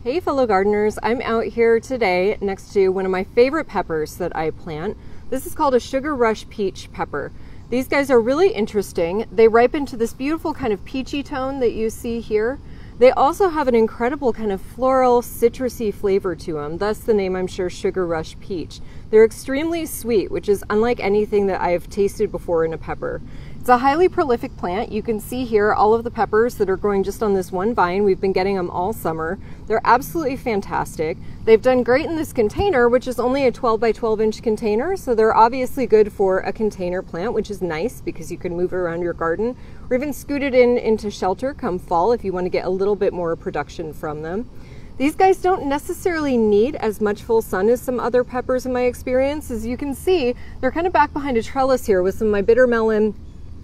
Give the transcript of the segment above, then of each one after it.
Hey fellow gardeners, I'm out here today next to one of my favorite peppers that I plant. This is called a Sugar Rush Peach pepper. These guys are really interesting. They ripen to this beautiful kind of peachy tone that you see here. They also have an incredible kind of floral, citrusy flavor to them, thus the name, I'm sure, Sugar Rush Peach. They're extremely sweet, which is unlike anything that I've tasted before in a pepper. It's a highly prolific plant. You can see here all of the peppers that are growing just on this one vine. We've been getting them all summer. They're absolutely fantastic. They've done great in this container, which is only a 12 by 12 inch container, so they're obviously good for a container plant, which is nice because you can move it around your garden, or even scoot it into shelter come fall if you want to get a little bit more production from them. These guys don't necessarily need as much full sun as some other peppers in my experience. As you can see, they're kind of back behind a trellis here with some of my bitter melon.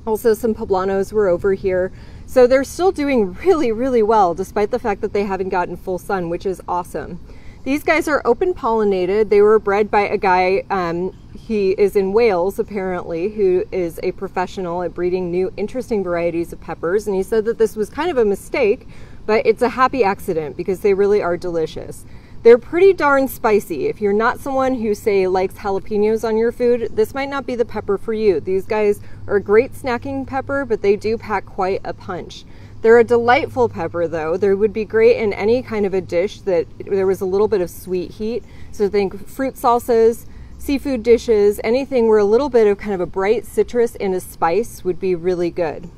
Also some poblanos were over here. So they're still doing really, really well despite the fact that they haven't gotten full sun, which is awesome. These guys are open pollinated. They were bred by a guy, he is in Wales apparently, who is a professional at breeding new interesting varieties of peppers. And he said that this was kind of a mistake, but it's a happy accident because they really are delicious. They're pretty darn spicy. If you're not someone who, say, likes jalapenos on your food, this might not be the pepper for you. These guys are a great snacking pepper, but they do pack quite a punch. They're a delightful pepper, though. They would be great in any kind of a dish that there was a little bit of sweet heat. So think fruit salsas, seafood dishes, anything where a little bit of kind of a bright citrus and a spice would be really good.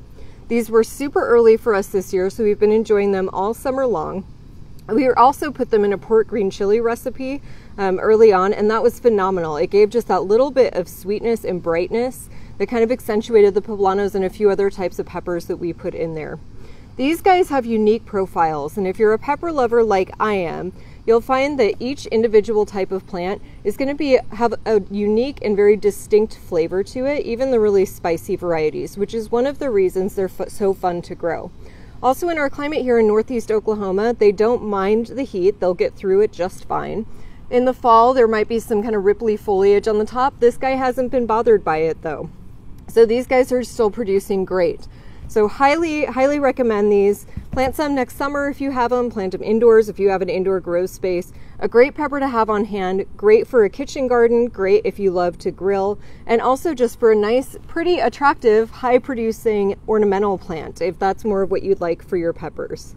These were super early for us this year, so we've been enjoying them all summer long. We also put them in a pork green chili recipe early on, and that was phenomenal. It gave just that little bit of sweetness and brightness that kind of accentuated the poblanos and a few other types of peppers that we put in there. These guys have unique profiles, and if you're a pepper lover like I am, you'll find that each individual type of plant is going to have a unique and very distinct flavor to it, even the really spicy varieties, which is one of the reasons they're so fun to grow. Also in our climate here in Northeast Oklahoma, they don't mind the heat. They'll get through it just fine. In the fall, there might be some kind of ripply foliage on the top. This guy hasn't been bothered by it though. So these guys are still producing great. So highly, highly recommend these. Plant some next summer if you have them. Plant them indoors if you have an indoor grow space. A great pepper to have on hand. Great for a kitchen garden. Great if you love to grill. And also just for a nice, pretty attractive, high producing ornamental plant if that's more of what you'd like for your peppers.